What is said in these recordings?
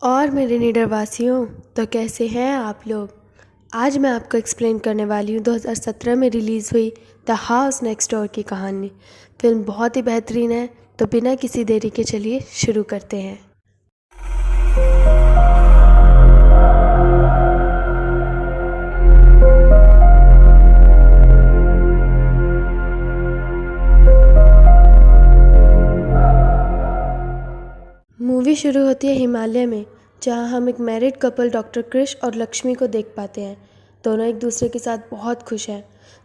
और मेरे निडर वासियों, तो कैसे हैं आप लोग। आज मैं आपको एक्सप्लेन करने वाली हूँ 2017 में रिलीज़ हुई द हाउस नेक्स्ट डोर की कहानी। फिल्म बहुत ही बेहतरीन है, तो बिना किसी देरी के चलिए शुरू करते हैं। मूवी शुरू होती है हिमालय में, जहाँ हम एक मैरिड कपल डॉक्टर क्रिश और लक्ष्मी को देख पाते हैं। दोनों एक दूसरे के साथ बहुत खुश हैं।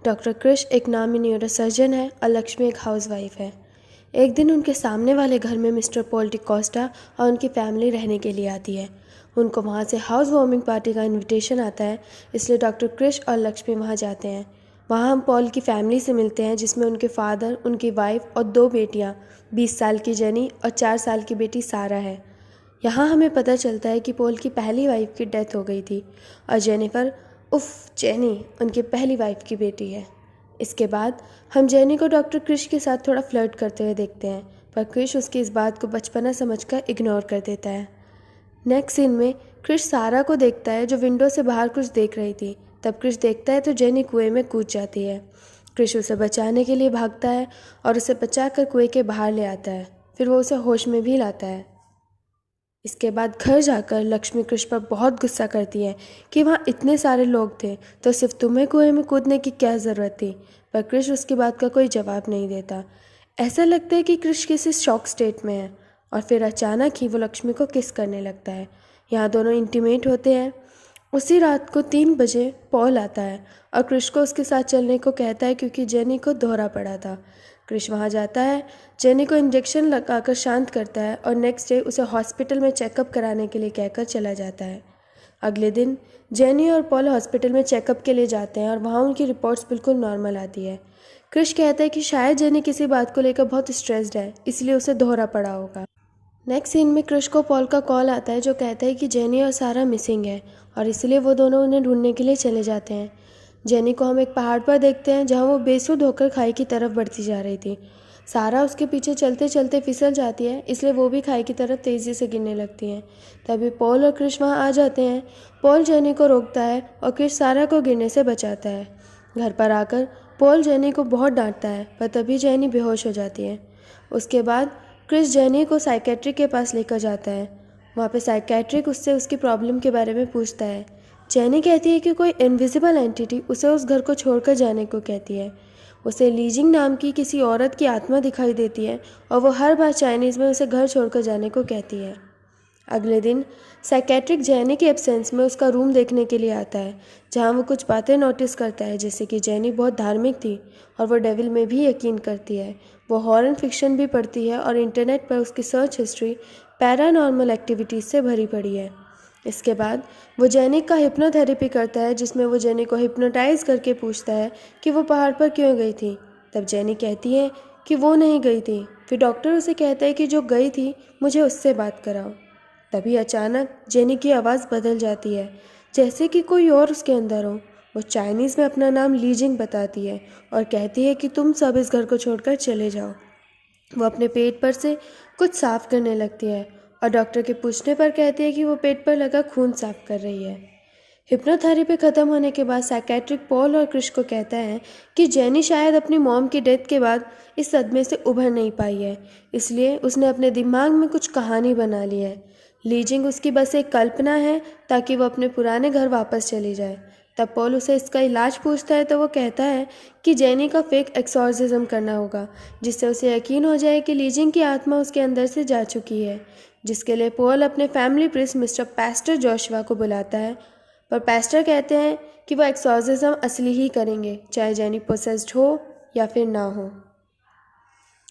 डॉक्टर क्रिश एक नामी न्यूरोसर्जन है और लक्ष्मी एक हाउसवाइफ है। एक दिन उनके सामने वाले घर में मिस्टर पॉल डिकोस्टा और उनकी फैमिली रहने के लिए आती है। उनको वहाँ से हाउस वार्मिंग पार्टी का इनविटेशन आता है, इसलिए डॉक्टर क्रिश और लक्ष्मी वहाँ जाते हैं। वहाँ हम पॉल की फैमिली से मिलते हैं, जिसमें उनके फादर, उनकी वाइफ और 2 बेटियाँ, 20 साल की जेनी और 4 साल की बेटी सारा है। यहाँ हमें पता चलता है कि पॉल की पहली वाइफ की डेथ हो गई थी और जेनी उनकी पहली वाइफ की बेटी है। इसके बाद हम जेनी को डॉक्टर क्रिश के साथ थोड़ा फ्लर्ट करते हुए देखते हैं, पर क्रिश उसकी इस बात को बचपना समझकर इग्नोर कर देता है। नेक्स्ट सीन में क्रिश सारा को देखता है, जो विंडो से बाहर कुछ देख रही थी। तब क्रिश देखता है तो जेनी कुएं में कूद जाती है। क्रिश उसे बचाने के लिए भागता है और उसे बचाकर कुएं के बाहर ले आता है। फिर वो उसे होश में भी लाता है। इसके बाद घर जाकर लक्ष्मी क्रिश पर बहुत गुस्सा करती है कि वहाँ इतने सारे लोग थे तो सिर्फ तुम्हें कुएं में कूदने की क्या ज़रूरत थी। पर क्रिश उसकी बात का कोई जवाब नहीं देता। ऐसा लगता है कि क्रिश किसी शॉक स्टेट में है और फिर अचानक ही वो लक्ष्मी को किस करने लगता है। यहाँ दोनों इंटीमेट होते हैं। उसी रात को 3 बजे पॉल आता है और क्रिश को उसके साथ चलने को कहता है, क्योंकि जेनी को दौरा पड़ा था। क्रिश वहाँ जाता है, जेनी को इंजेक्शन लगाकर शांत करता है और नेक्स्ट डे उसे हॉस्पिटल में चेकअप कराने के लिए कहकर चला जाता है। अगले दिन जेनी और पॉल हॉस्पिटल में चेकअप के लिए जाते हैं और वहाँ उनकी रिपोर्ट्स बिल्कुल नॉर्मल आती है। क्रिश कहता है कि शायद जेनी किसी बात को लेकर बहुत स्ट्रेस्ड है, इसलिए उसे दौरा पड़ा होगा। नेक्स्ट सीन में क्रिश को पॉल का कॉल आता है, जो कहता है कि जेनी और सारा मिसिंग है और इसलिए वो दोनों उन्हें ढूंढने के लिए चले जाते हैं। जेनी को हम एक पहाड़ पर देखते हैं, जहाँ वो बेसुध होकर खाई की तरफ बढ़ती जा रही थी। सारा उसके पीछे चलते चलते फिसल जाती है, इसलिए वो भी खाई की तरफ तेज़ी से गिरने लगती हैं। तभी पॉल और क्रिश वहाँ आ जाते हैं। पॉल जेनी को रोकता है और क्रिश सारा को गिरने से बचाता है। घर पर आकर पॉल जेनी को बहुत डांटता है, पर तभी जेनी बेहोश हो जाती है। उसके बाद क्रिस जेनी को साइकेट्रिक के पास लेकर जाता है। वहाँ पे साइकेट्रिक उससे उसकी प्रॉब्लम के बारे में पूछता है। जेनी कहती है कि कोई इनविजिबल एंटिटी उसे उस घर को छोड़कर जाने को कहती है। उसे लीजिंग नाम की किसी औरत की आत्मा दिखाई देती है और वो हर बार चाइनीज़ में उसे घर छोड़कर जाने को कहती है। अगले दिन साइकेट्रिक जेनी के एब्सेंस में उसका रूम देखने के लिए आता है, जहाँ वो कुछ बातें नोटिस करता है, जैसे कि जेनी बहुत धार्मिक थी और वो डेविल में भी यकीन करती है। वो हॉरर फिक्शन भी पढ़ती है और इंटरनेट पर उसकी सर्च हिस्ट्री पैरानॉर्मल एक्टिविटीज़ से भरी पड़ी है। इसके बाद वो जेनी का हिप्नोथेरेपी करता है, जिसमें वो जेनी को हिप्नोटाइज करके पूछता है कि वो पहाड़ पर क्यों गई थी। तब जेनी कहती है कि वो नहीं गई थी। फिर डॉक्टर उसे कहता है कि जो गई थी मुझे उससे बात कराओ। तभी अचानक जेनी की आवाज़ बदल जाती है, जैसे कि कोई और उसके अंदर हो। वो चाइनीज़ में अपना नाम लीजिंग बताती है और कहती है कि तुम सब इस घर को छोड़कर चले जाओ। वो अपने पेट पर से कुछ साफ करने लगती है और डॉक्टर के पूछने पर कहती है कि वो पेट पर लगा खून साफ कर रही है। हिप्नोथेरेपी ख़त्म होने के बाद साइकेट्रिक पॉल और क्रिश को कहता है कि जेनी शायद अपनी मॉम की डेथ के बाद इस सदमे से उभर नहीं पाई है, इसलिए उसने अपने दिमाग में कुछ कहानी बना ली है। लीजिंग उसकी बस एक कल्पना है, ताकि वो अपने पुराने घर वापस चली जाए। तब पॉल उसे इसका इलाज पूछता है तो वो कहता है कि जेनी का फेक एक्सॉर्सिज्म करना होगा, जिससे उसे यकीन हो जाए कि लीजिंग की आत्मा उसके अंदर से जा चुकी है। जिसके लिए पॉल अपने फैमिली प्रिस्ट मिस्टर पैस्टर जोशुआ को बुलाता है, पर पैस्टर कहते हैं कि वो एक्सॉर्सिज्म असली ही करेंगे, चाहे जेनी पोसेस्ड हो या फिर ना हो।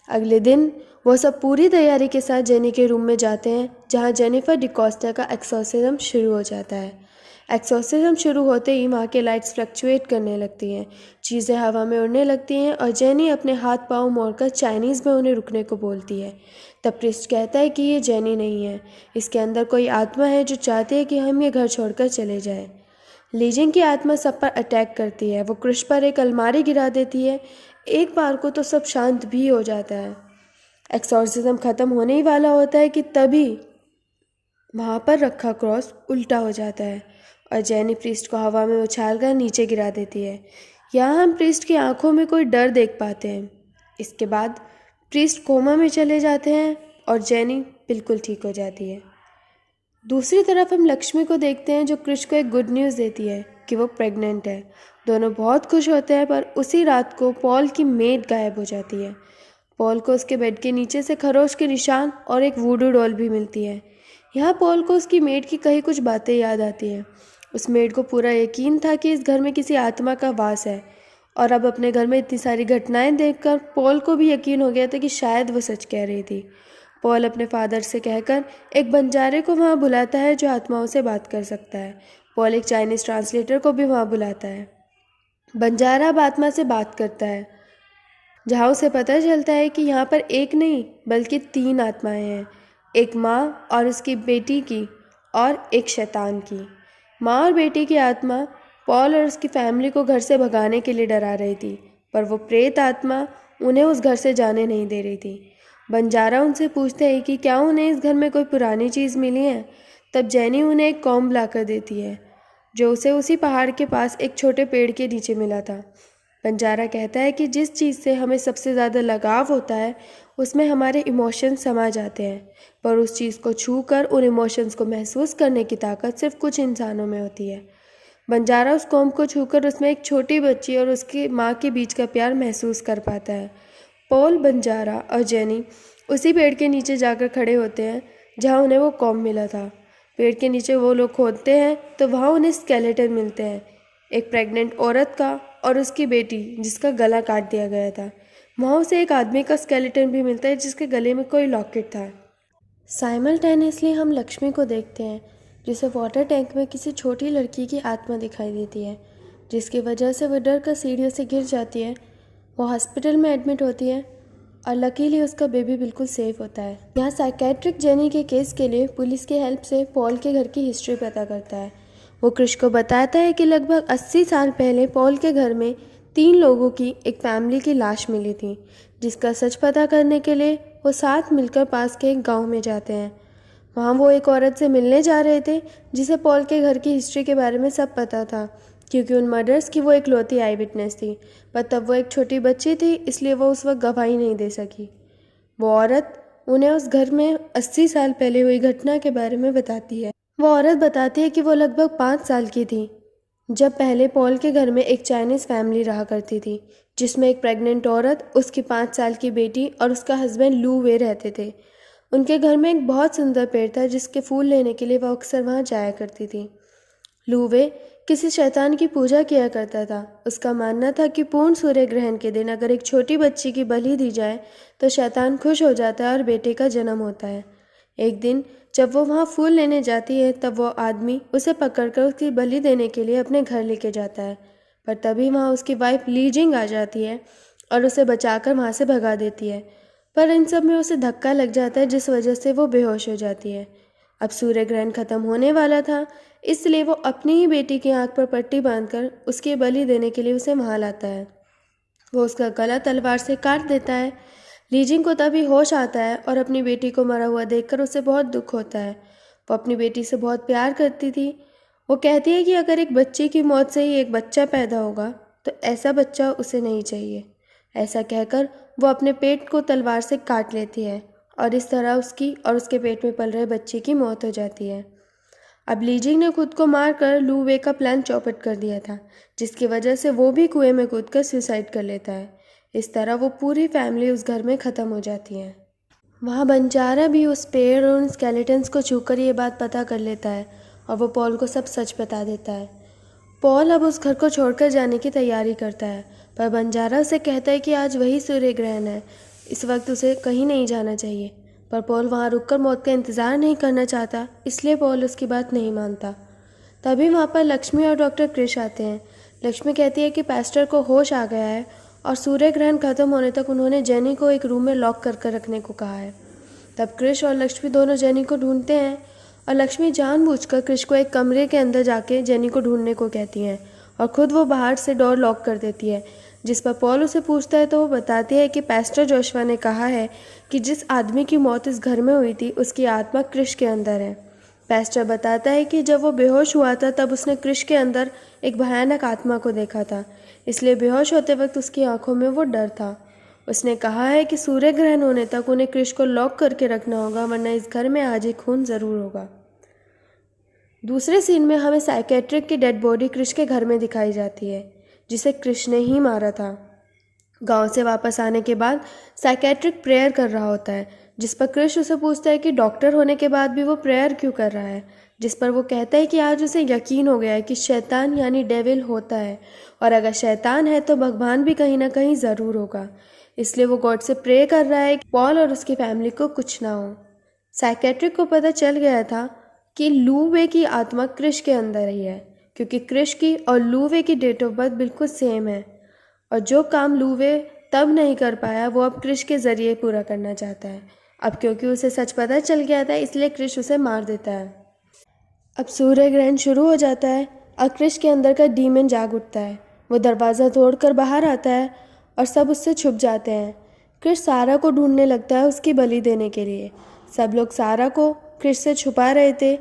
अगले दिन वो सब पूरी तैयारी के साथ जेनी के रूम में जाते हैं, जहां जेनिफर डिकोस्टा का एक्सॉर्सिज्म शुरू हो जाता है। एक्सॉर्सिज्म शुरू होते ही वहाँ के लाइट्स फ्लक्चुएट करने लगती हैं, चीज़ें हवा में उड़ने लगती हैं और जेनी अपने हाथ पांव मोड़कर चाइनीज़ में उन्हें रुकने को बोलती है। तब प्रिस्ट कहता है कि ये जेनी नहीं है, इसके अंदर कोई आत्मा है जो चाहती है कि हम ये घर छोड़कर चले जाएं। लीजिंग की आत्मा सब पर अटैक करती है। वो क्रिश पर एक अलमारी गिरा देती है। एक बार को तो सब शांत भी हो जाता है। एक्सॉर्सिज्म ख़त्म होने ही वाला होता है कि तभी वहाँ पर रखा क्रॉस उल्टा हो जाता है और जेनी प्रीस्ट को हवा में उछालकर नीचे गिरा देती है। यहाँ हम प्रीस्ट की आंखों में कोई डर देख पाते हैं। इसके बाद प्रीस्ट कोमा में चले जाते हैं और जेनी बिल्कुल ठीक हो जाती है। दूसरी तरफ हम लक्ष्मी को देखते हैं जो क्रिश को एक गुड न्यूज़ देती है कि वो प्रेग्नेंट है। दोनों बहुत खुश होते हैं, पर उसी रात को पॉल की मेड गायब हो जाती है। पॉल को उसके बेड के नीचे से खरोच के निशान और एक वूडू डॉल भी मिलती है। यहाँ पॉल को उसकी मेड की कई कुछ बातें याद आती हैं। उस मेड को पूरा यकीन था कि इस घर में किसी आत्मा का वास है, और अब अपने घर में इतनी सारी घटनाएं देखकर पॉल को भी यकीन हो गया था कि शायद वो सच कह रही थी। पॉल अपने फादर से कहकर एक बंजारे को वहाँ बुलाता है जो आत्माओं से बात कर सकता है। पॉल एक चाइनीज़ ट्रांसलेटर को भी वहाँ बुलाता है। बंजारा अब आत्मा से बात करता है, जहाँ उसे पता चलता है कि यहाँ पर एक नहीं बल्कि 3 आत्माएं हैं, एक माँ और उसकी बेटी की और एक शैतान की। माँ और बेटी की आत्मा पॉल और उसकी फैमिली को घर से भगाने के लिए डरा रही थी, पर वो प्रेत आत्मा उन्हें उस घर से जाने नहीं दे रही थी। बंजारा उनसे पूछते हैं कि क्या उन्हें इस घर में कोई पुरानी चीज़ मिली है। तब जेनी उन्हें एक कॉम्ब लाकर देती है जो उसे उसी पहाड़ के पास एक छोटे पेड़ के नीचे मिला था। बंजारा कहता है कि जिस चीज़ से हमें सबसे ज़्यादा लगाव होता है उसमें हमारे इमोशंस समा जाते हैं, पर उस चीज़ को छू कर उन इमोशंस को महसूस करने की ताकत सिर्फ कुछ इंसानों में होती है। बंजारा उस कॉम्ब को छूकर उसमें एक छोटी बच्ची और उसकी माँ के बीच का प्यार महसूस कर पाता है। पॉल, बंजारा और जेनी उसी पेड़ के नीचे जाकर खड़े होते हैं जहाँ उन्हें वो कॉम्ब मिला था। पेड़ के नीचे वो लोग खोदते हैं तो वहाँ उन्हें स्केलेटन मिलते हैं, एक प्रेग्नेंट औरत का और उसकी बेटी जिसका गला काट दिया गया था। वहाँ उसे एक आदमी का स्केलेटन भी मिलता है जिसके गले में कोई लॉकेट था। साइमल्टेनियसली हम लक्ष्मी को देखते हैं जिसे वाटर टैंक में किसी छोटी लड़की की आत्मा दिखाई देती है, जिसकी वजह से वो डर कर सीढ़ियों से गिर जाती है। वो हॉस्पिटल में एडमिट होती है और लकीली उसका बेबी बिल्कुल सेफ होता है। यहाँ साइकेट्रिक जेनी के केस के लिए पुलिस की हेल्प से पॉल के घर की हिस्ट्री पता करता है। वो क्रिश को बताता है कि लगभग 80 साल पहले पॉल के घर में 3 लोगों की एक फैमिली की लाश मिली थी, जिसका सच पता करने के लिए वो साथ मिलकर पास के एक गांव में जाते हैं। वहाँ वो एक औरत से मिलने जा रहे थे जिसे पॉल के घर की हिस्ट्री के बारे में सब पता था, क्योंकि उन मर्डर्स की वो इकलौती आई विटनेस थी। पर तब वो एक छोटी बच्ची थी, इसलिए वो उस वक्त गवाही नहीं दे सकी। वो औरत उन्हें उस घर में 80 साल पहले हुई घटना के बारे में बताती है। वो औरत बताती है कि वो लगभग 5 साल की थी जब पहले पॉल के घर में एक चाइनीज़ फैमिली रहा करती थी, जिसमें एक प्रेग्नेंट औरत, उसकी 5 साल की बेटी और उसका हस्बैंड लू वे रहते थे। उनके घर में एक बहुत सुंदर पेड़ था जिसके फूल लेने के लिए वह अक्सर वहाँ जाया करती थी। लू वे किसी शैतान की पूजा किया करता था। उसका मानना था कि पूर्ण सूर्य ग्रहण के दिन अगर एक छोटी बच्ची की बलि दी जाए तो शैतान खुश हो जाता है और बेटे का जन्म होता है। एक दिन जब वो वहाँ फूल लेने जाती है तब वो आदमी उसे पकड़कर उसकी बलि देने के लिए अपने घर लेके जाता है, पर तभी वहाँ उसकी वाइफ ली जिंग आ जाती है और उसे बचाकर वहाँ से भगा देती है। पर इन सब में उसे धक्का लग जाता है जिस वजह से वो बेहोश हो जाती है। अब सूर्य ग्रहण खत्म होने वाला था, इसलिए वो अपनी ही बेटी की आंख पर पट्टी बांधकर उसकी बलि देने के लिए उसे वहाँ लाता है। वो उसका गला तलवार से काट देता है। लीजिंग को तभी होश आता है और अपनी बेटी को मरा हुआ देखकर उसे बहुत दुख होता है। वो अपनी बेटी से बहुत प्यार करती थी। वो कहती है कि अगर एक बच्चे की मौत से ही एक बच्चा पैदा होगा तो ऐसा बच्चा उसे नहीं चाहिए। ऐसा कहकर वो अपने पेट को तलवार से काट लेती है और इस तरह उसकी और उसके पेट में पल रहे बच्चे की मौत हो जाती है। अब लीजिंग ने खुद को मारकर लू वे का प्लान चौपट कर दिया था, जिसकी वजह से वो भी कुएं में कूदकर सुसाइड कर लेता है। इस तरह वो पूरी फैमिली उस घर में ख़त्म हो जाती है। वहाँ बंजारा भी उस पेड़ और उन स्केलेटन्स को छूकर ये बात पता कर लेता है और वो पॉल को सब सच बता देता है। पॉल अब उस घर को छोड़कर जाने की तैयारी करता है, पर बंजारा उसे कहता है कि आज वही सूर्य ग्रहण है, इस वक्त उसे कहीं नहीं जाना चाहिए। पर पॉल वहाँ रुककर मौत का इंतज़ार नहीं करना चाहता, इसलिए पॉल उसकी बात नहीं मानता। तभी वहाँ पर लक्ष्मी और डॉक्टर क्रिश आते हैं। लक्ष्मी कहती है कि पास्टर को होश आ गया है और सूर्य ग्रहण खत्म होने तक उन्होंने जेनी को एक रूम में लॉक कर रखने को कहा है। तब क्रिश और लक्ष्मी दोनों जेनी को ढूंढते हैं और लक्ष्मी जानबूझकर क्रिश को एक कमरे के अंदर जाके जेनी को ढूंढने को कहती हैं और ख़ुद वो बाहर से डोर लॉक कर देती है। जिस पर पॉल उसे पूछता है तो वो बताती है कि पास्टर जोशुआ ने कहा है कि जिस आदमी की मौत इस घर में हुई थी उसकी आत्मा क्रिश के अंदर है। पेस्टर बताता है कि जब वो बेहोश हुआ था तब उसने क्रिश के अंदर एक भयानक आत्मा को देखा था, इसलिए बेहोश होते वक्त उसकी आंखों में वो डर था। उसने कहा है कि सूर्य ग्रहण होने तक उन्हें क्रिश को लॉक करके रखना होगा, वरना इस घर में आज ही खून ज़रूर होगा। दूसरे सीन में हमें साइकेट्रिक की डेड बॉडी क्रिश के घर में दिखाई जाती है, जिसे क्रिश ने ही मारा था। गांव से वापस आने के बाद साइकेट्रिक प्रेयर कर रहा होता है, जिस पर क्रिश उसे पूछता है कि डॉक्टर होने के बाद भी वो प्रेयर क्यों कर रहा है, जिस पर वो कहता है कि आज उसे यकीन हो गया है कि शैतान यानी डेविल होता है, और अगर शैतान है तो भगवान भी कहीं ना कहीं ज़रूर होगा। इसलिए वो गॉड से प्रे कर रहा है कि पॉल और उसकी फैमिली को कुछ ना हो। साइकेट्रिक को पता चल गया था कि लू वे की आत्मा क्रिश के अंदर ही है, क्योंकि क्रिश की और लू वे की डेट ऑफ बर्थ बिल्कुल सेम है, और जो काम लू वे तब नहीं कर पाया वो अब क्रिश के ज़रिए पूरा करना चाहता है। अब क्योंकि उसे सच पता चल गया था, इसलिए क्रिश उसे मार देता है। अब सूर्य ग्रहण शुरू हो जाता है और क्रिश के अंदर का डीमन जाग उठता है। वो दरवाज़ा तोड़कर बाहर आता है और सब उससे छुप जाते हैं। क्रिश सारा को ढूंढने लगता है उसकी बलि देने के लिए। सब लोग सारा को क्रिश से छुपा रहे थे,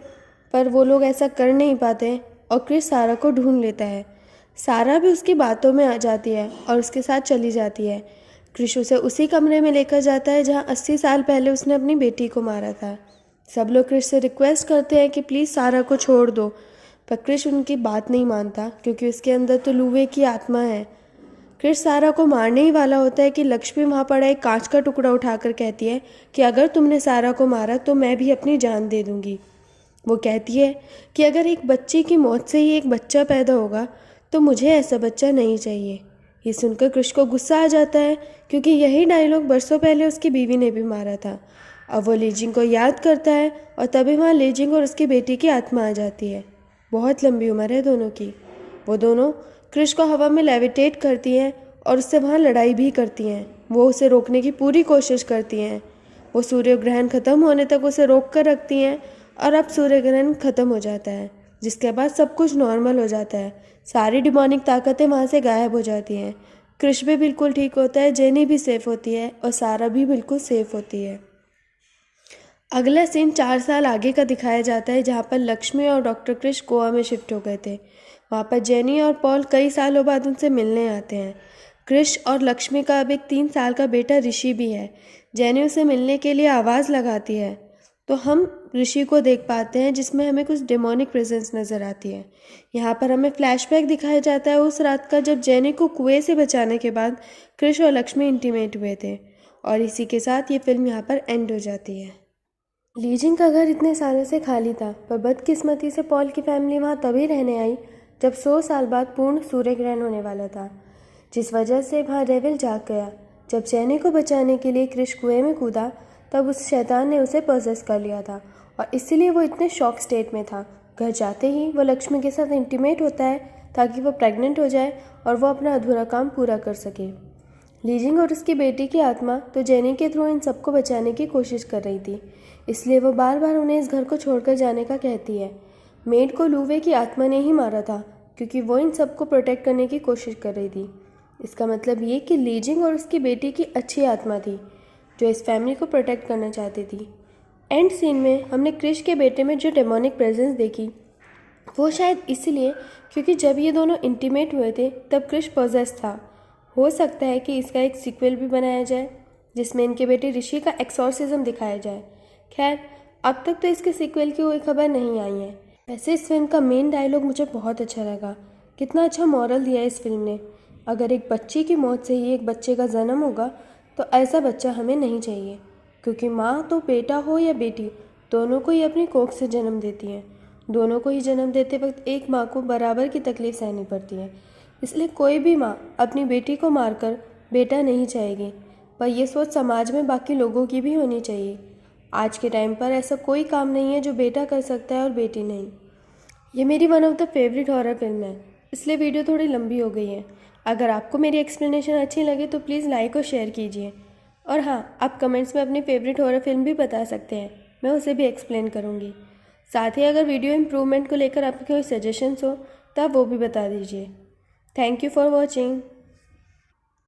पर वो लोग ऐसा कर नहीं पाते और क्रिश सारा को ढूंढ लेता है। सारा भी उसकी बातों में आ जाती है और उसके साथ चली जाती है। क्रिश उसे उसी कमरे में लेकर जाता है जहाँ 80 साल पहले उसने अपनी बेटी को मारा था। सब लोग क्रिश से रिक्वेस्ट करते हैं कि प्लीज़ सारा को छोड़ दो, पर क्रिश उनकी बात नहीं मानता, क्योंकि उसके अंदर तो लूवे की आत्मा है। क्रिश सारा को मारने ही वाला होता है कि लक्ष्मी वहाँ पड़ा एक कांच का टुकड़ा उठाकर कहती है कि अगर तुमने सारा को मारा तो मैं भी अपनी जान दे दूँगी। वो कहती है कि अगर एक बच्चे की मौत से ही एक बच्चा पैदा होगा तो मुझे ऐसा बच्चा नहीं चाहिए। ये सुनकर क्रिश को गुस्सा आ जाता है, क्योंकि यही डायलॉग बरसों पहले उसकी बीवी ने भी मारा था। अब वो लीजिंग को याद करता है और तभी वहाँ लीजिंग और उसकी बेटी की आत्मा आ जाती है। बहुत लंबी उम्र है दोनों की। वो दोनों क्रिश को हवा में लेविटेट करती हैं और उससे वहाँ लड़ाई भी करती हैं। वो उसे रोकने की पूरी कोशिश करती हैं। वो सूर्य ग्रहण ख़त्म होने तक उसे रोक कर रखती हैं, और अब सूर्य ग्रहण ख़त्म हो जाता है, जिसके बाद सब कुछ नॉर्मल हो जाता है। सारी डिमोनिक ताकतें वहाँ से गायब हो जाती हैं। क्रिश भी बिल्कुल ठीक होता है, जेनी भी सेफ़ होती है और सारा भी बिल्कुल सेफ़ होती है। अगला सीन 4 साल आगे का दिखाया जाता है, जहाँ पर लक्ष्मी और डॉक्टर क्रिश गोवा में शिफ्ट हो गए थे। वहाँ पर जेनी और पॉल कई सालों बाद उनसे मिलने आते हैं। क्रिश और लक्ष्मी का अब एक 3 साल का बेटा ऋषि भी है। जेनी उसे मिलने के लिए आवाज़ लगाती है तो हम ऋषि को देख पाते हैं, जिसमें हमें कुछ डेमोनिक प्रेजेंस नज़र आती है। यहाँ पर हमें फ्लैशबैक दिखाया जाता है उस रात का, जब जेनी को कुएं से बचाने के बाद क्रिश और लक्ष्मी इंटीमेट हुए थे, और इसी के साथ ये फिल्म यहाँ पर एंड हो जाती है। लीजिंग का घर इतने सालों से खाली था, पर बदकिस्मती से पॉल की फैमिली वहाँ तभी रहने आई जब 100 साल बाद पूर्ण सूर्य ग्रहण होने वाला था, जिस वजह से वहाँ डेविल जाग गया। जब जेनी को बचाने के लिए क्रिश कुएं में कूदा, तब उस शैतान ने उसे पॉसेस कर लिया था, और इसीलिए वो इतने शॉक स्टेट में था। घर जाते ही वो लक्ष्मी के साथ इंटीमेट होता है ताकि वो प्रेग्नेंट हो जाए और वो अपना अधूरा काम पूरा कर सके। लीजिंग और उसकी बेटी की आत्मा तो जेनी के थ्रू इन सबको बचाने की कोशिश कर रही थी, इसलिए वो बार बार उन्हें इस घर को छोड़कर जाने का कहती है। मेड को लूवे की आत्मा ने ही मारा था, क्योंकि वो इन सबको प्रोटेक्ट करने की कोशिश कर रही थी। इसका मतलब ये कि लीजिंग और उसकी बेटी की अच्छी आत्मा थी, जो इस फैमिली को प्रोटेक्ट करना चाहती थी। एंड सीन में हमने क्रिश के बेटे में जो डेमोनिक प्रेजेंस देखी, वो शायद इसलिए क्योंकि जब ये दोनों इंटीमेट हुए थे तब क्रिश पॉजेस था। हो सकता है कि इसका एक सीक्वल भी बनाया जाए, जिसमें इनके बेटे ऋषि का एक्सॉर्सिज्म दिखाया जाए। खैर, अब तक तो इसके सीक्वल की कोई खबर नहीं आई है। वैसे इस फिल्म का मेन डायलॉग मुझे बहुत अच्छा लगा। कितना अच्छा मॉरल दिया है इस फिल्म ने। अगर एक बच्ची की मौत से ही एक बच्चे का जन्म होगा तो ऐसा बच्चा हमें नहीं चाहिए, क्योंकि माँ तो बेटा हो या बेटी, दोनों को ही अपनी कोख से जन्म देती हैं। दोनों को ही जन्म देते वक्त एक माँ को बराबर की तकलीफ सहनी पड़ती है। इसलिए कोई भी माँ अपनी बेटी को मारकर बेटा नहीं चाहेगी, पर यह सोच समाज में बाकी लोगों की भी होनी चाहिए। आज के टाइम पर ऐसा कोई काम नहीं है जो बेटा कर सकता है और बेटी नहीं। ये मेरी one of the favourite horror film है, इसलिए वीडियो थोड़ी लंबी हो गई है। अगर आपको मेरी एक्सप्लेनेशन अच्छी लगे तो प्लीज़ लाइक और शेयर कीजिए। और हाँ, आप कमेंट्स में अपनी फेवरेट हॉरर फिल्म भी बता सकते हैं, मैं उसे भी एक्सप्लेन करूँगी। साथ ही अगर वीडियो इम्प्रूवमेंट को लेकर आपके कोई सजेशंस हो तो आप वो भी बता दीजिए। Thank you for watching.